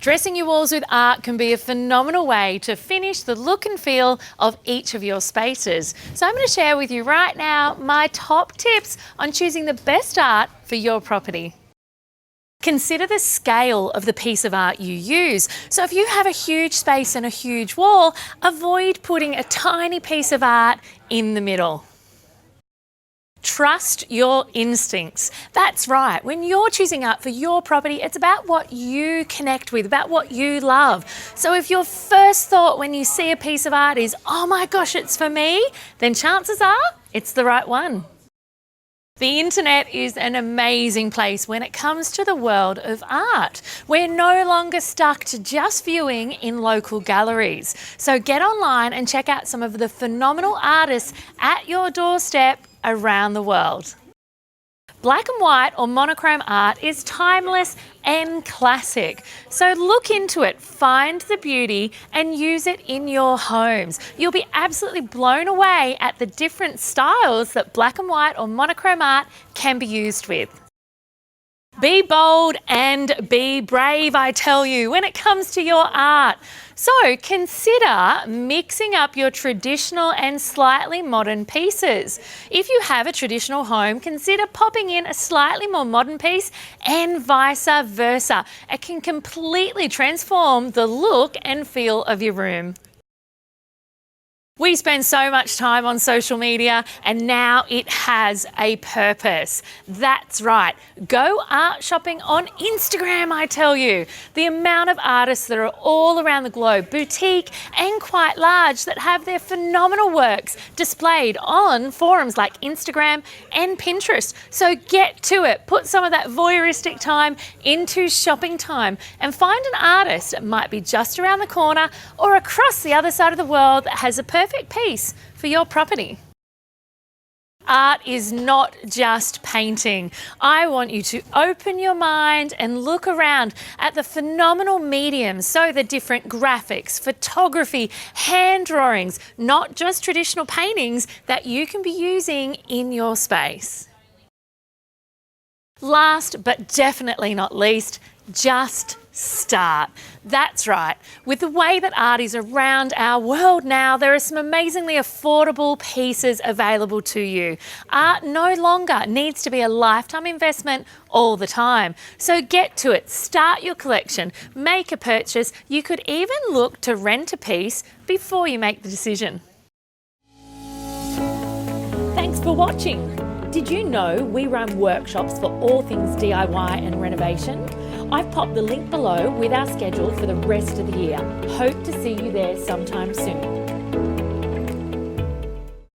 Dressing your walls with art can be a phenomenal way to finish the look and feel of each of your spaces. So I'm going to share with you right now my top tips on choosing the best art for your property. Consider the scale of the piece of art you use. So if you have a huge space and a huge wall, avoid putting a tiny piece of art in the middle. Trust your instincts. That's right. When you're choosing art for your property, it's about what you connect with, about what you love. So if your first thought when you see a piece of art is, oh my gosh, it's for me, then chances are it's the right one. The internet is an amazing place when it comes to the world of art. We're no longer stuck to just viewing in local galleries. So get online and check out some of the phenomenal artists at your doorstep around the world. Black and white or monochrome art is timeless and classic. So look into it, find the beauty and use it in your homes. You'll be absolutely blown away at the different styles that black and white or monochrome art can be used with. Be bold and be brave, I tell you, when it comes to your art. So consider mixing up your traditional and slightly modern pieces. If you have a traditional home, consider popping in a slightly more modern piece and vice versa. It can completely transform the look and feel of your room. We spend so much time on social media and now it has a purpose. That's right. Go art shopping on Instagram, I tell you. The amount of artists that are all around the globe, boutique and quite large, that have their phenomenal works displayed on forums like Instagram and Pinterest. So get to it. Put some of that voyeuristic time into shopping time and find an artist that might be just around the corner or across the other side of the world that has a perfect piece for your property. Art is not just painting. I want you to open your mind and look around at the phenomenal mediums, so the different graphics, photography, hand drawings, not just traditional paintings that you can be using in your space. Last but definitely not least, just start. That's right. With the way that art is around our world now, there are some amazingly affordable pieces available to you. Art no longer needs to be a lifetime investment all the time. So get to it. Start your collection. Make a purchase. You could even look to rent a piece before you make the decision. Thanks for watching. Did you know we run workshops for all things DIY and renovation? I've popped the link below with our schedule for the rest of the year. Hope to see you there sometime soon.